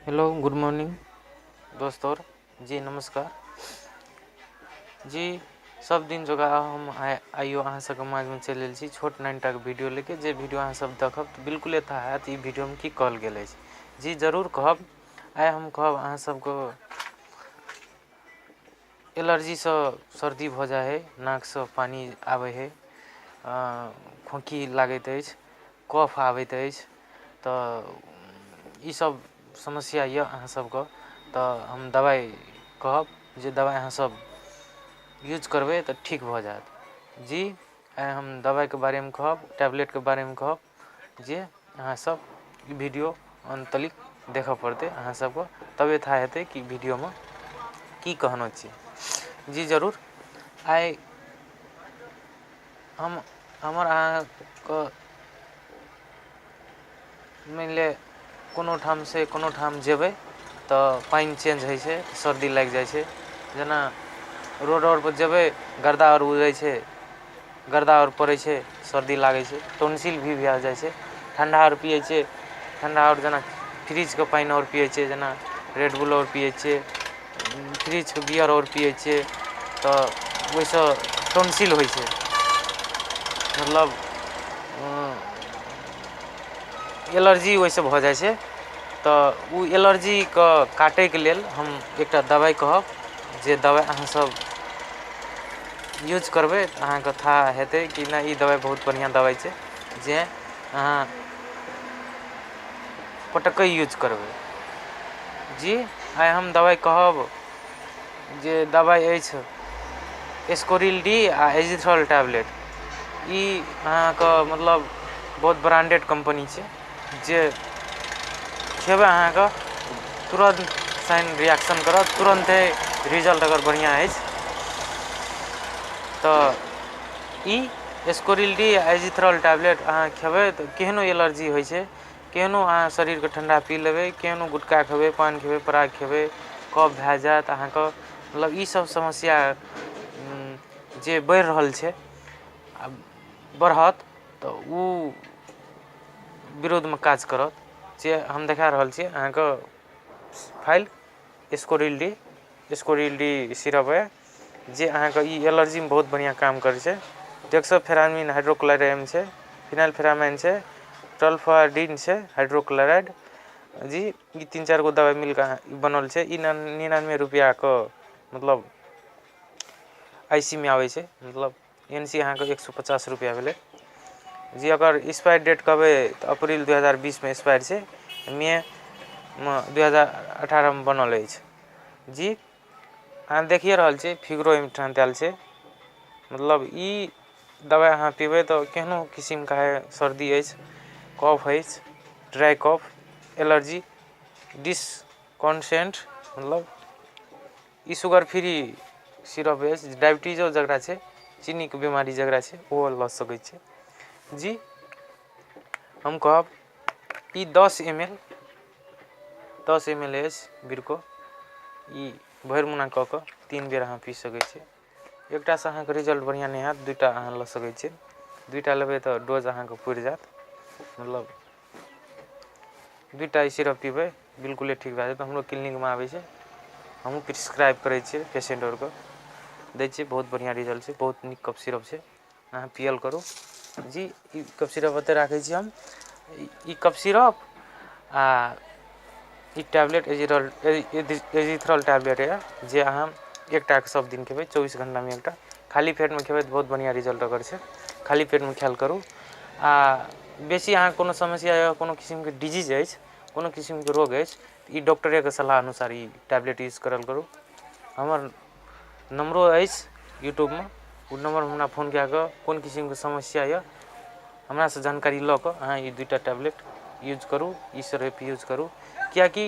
Hello good morning दोस्तों जी नमस्कार जी सब दिन जगह हम आइयो अहाँ सबके माध्यम चलि आयल छी छोट नानिटा के वीडियो लेके जे वीडियो अहाँ सब देखब तऽ बिल्कुल एता हैत ई वीडियो में की कहल गेल अछि जी जरूर कहब। आइ हम कहब अहाँ सबके एलर्जी से सर्दी भऽ जाए है, नाक से पानी आवे है, खोखी लागैत अछि, कफ आबैत अछि, तऽ ई सब समस्या ये अहाँ सबके तऽ हम दवाई कहब जे दवाई अहाँ सब यूज करबै तऽ ठीक भऽ जाएत। जी आइ हम दवाई के बारे में कहब, टैबलेट के बारे में कहब जे अहाँ सब वीडियो अंत तक देखऽ पड़तै अहाँ सबके, तबे था हेतै कि वीडियो में की कहना छी। जी जरूर आइ हम हमर अहाँके मानि ले कोनो ठाम से कोनो ठाम जेबै तऽ पानि चेंज होइ छै, सर्दी लागि जाइ छै। जेना रोड और पर जेबै गर्दा और उड़ै छै, गर्दा और पड़ै छै, सर्दी लागै छै, टोंसिल भी भए जाइ छै। ठंडा और पियै छै, ठंडा और जेना फ्रिजके पानि और पियै छै, जेना रेडबुल और पियै छियै, फ्रिजके बियर और पियै छियै तऽ ओइसँ टोंसिल होइ छै, मतलब एलर्जी ओइसँ भऽ जाइ छै। तऽ उ एलर्जीके काटैके लेल हम एकटा दवाइ कहब जे दवाइ अहाँ सब यूज करबै तऽ अहाँके था हेतै कि नहि ई दवाइ बहुत बढ़िआँ दवाइ छै जे अहाँ पटक्के यूज करबै। जी आइ हम दवाइ कहब जे दवाइ अछि एस्कोरिल डी आ एजिथ्रॉल टैबलेट। ई अहाँके मतलब बहुत ब्रांडेड कंपनी छै जे खेबै अहाँके तुरंत साइन रिएक्शन करत, तुरंते रिजल्ट अगर बढ़िआँ अछि तऽ ई एस्कोरिल डी आ एजिथ्रॉल टैबलेट अहाँ खेबै तऽ केहनो एलर्जी होइ छै, केहनो अहाँ शरीरके ठंडा पी लेबै, केहनो गुटखा खेबै, पान खेबै, पराग खेबै, कफ भए जाएत अहाँके, मतलब ई सब समस्या जे बढ़ि रहल छै आ बढ़त तऽ उ विरोधमे काज करत। जे हम देखा रहल छी अहाँके फाइल एस्कोरिल डी सिरप है जे अहाँके ई एलर्जीमे बहुत बढ़िआँ काम करै छै। डेक्सोफेनामिन हाइड्रोक्लोराइड छै, फिनाइलफ्रामाइन छै, टोल्फाडिन छै, हाइड्रोक्लोराइड। जी ई 3-4 गो दवाई मिलकऽ बनल छै। ई 99 रुपैआके मतलब IC में आबै छै, मतलब NC अहाँके 150 रुपैआ भेलै। जी अगर एक्सपायर डेट कहबै तऽ अप्रैल 2020 में एक्सपायर छै, मई 2018 में बनल अछि। जी अहाँ देखिए रहल छियै फिगरो एहिठाम देल छै, मतलब ई दवाइ अहाँ पीबै तऽ केहनो किसिमके सर्दी अछि, कफ अछि, ड्राई कफ, एलर्जी, डिस्कॉन्सेंट, मतलब ई शुगर फ्री सिरप अछि, डायबिटीजो जकरा छै, चीनीके बीमारी जकरा छै ओहो लऽ सकै छै। जी हम कहब ई 10 ml अछि बिरको, ई भरि मुन्ना कऽ कऽ 3 बेर अहाँ पी सकै छी। एकटासँ अहाँके रिजल्ट बढ़िआँ नहि हैत, 2टा अहाँ लऽ सकै छियै। 2टा लेबै तऽ डोज अहाँके पुरि जायत, मतलब 2टा ई सिरप पीबै बिल्कुले ठीक भए जायत। हमरो क्लिनिकमे आबै छै, हमहूँ प्रिस्क्राइब करै छियै पेशेंट आओरके, दै छियै, बहुत बढ़िआँ रिजल्ट छै, बहुत नीक कफ सिरप छै, अहाँ पियल करू। जी ई कफ सिरप ओतय राखै छी हम, ई कफ सिरप आ ई टैबलेट एजिथ्रॉल टैबलेट यऽ जे अहाँ एकटाके सब दिन खेबै, 24 घंटामे एकटा, खाली पेटमे खेबै तऽ बहुत बढ़िआँ रिजल्ट ओकर छै, खाली पेटमे खायल करू। आ बेसी अहाँके कोनो समस्या या कोनो किसिमके डिजीज अछि, कोनो किसिमके रोग अछि तऽ ई डॉक्टरेके सलाह अनुसार ई टैबलेट यूज करल करू। हमर नम्बरो अछि यूट्यूबमे, ओ नम्बरमे हमरा फोन कए कऽ कोन किसिमके समस्या यऽ हमरासँ जानकारी लऽ कऽ अहाँ ई 2टा टैबलेट यूज करू, ई सिरप यूज करू। किएकि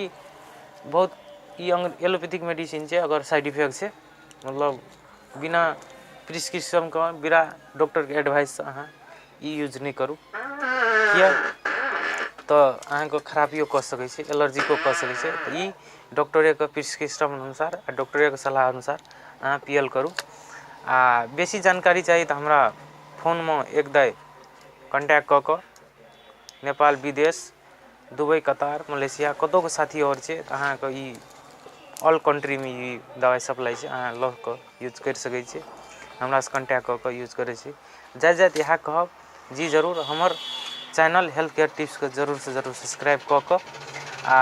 बहुत ई एलोपैथिक मेडिसिन छै, अगर साइड इफेक्ट छै, मतलब बिना प्रिस्क्रिप्शनके, बिना डॉक्टरके एडवाइससँ अहाँ ई यूज नहि करू, किएक तऽ अहाँके खराबियो कऽ सकै छै, एलर्जिको कऽ सकै छै। तऽ ई डॉक्टरेके प्रिस्क्रिप्शन अनुसार आ डॉक्टरेके सलाह अनुसार अहाँ पियल करू। आ बेसी जानकारी चाही तऽ हमरा फोनमे एक दाइ कॉन्टैक्ट कऽ कऽ नेपाल विदेश दुबई, कतार, मलेशिया कतौके साथी और छै तऽ अहाँके ई ऑल कंट्री में ई दवाई सप्लाई छै, अहाँ लऽ कऽ यूज कर सकै छी, हमरा से कॉन्टैक्ट कऽ कऽ यूज करै छी। जाइत इएह कहब, जी जरूर हमर चैनल हेल्थ केयर टिप्स के जरूर से जरूर सब्सक्राइब कऽ कऽ आ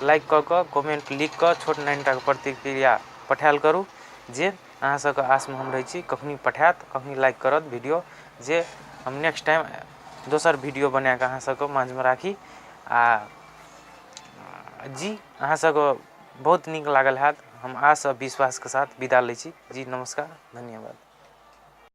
लाइक कऽ कऽ कमेंट लिख कऽ छोट नानिटा के प्रतिक्रिया पठायल करू, जे अहाँ सबके आस में हम रहै छी कखनी पठायत, कखनी लाइक करत वीडियो, जे हम नेक्स्ट टाइम दोसर वीडियो बना कऽ अहाँ सबके माझ में राखी। आ जी अहाँ सबके बहुत नीक लागल हैत, हम आशा विश्वास के साथ विदा लै छी। जी नमस्कार, धन्यवाद।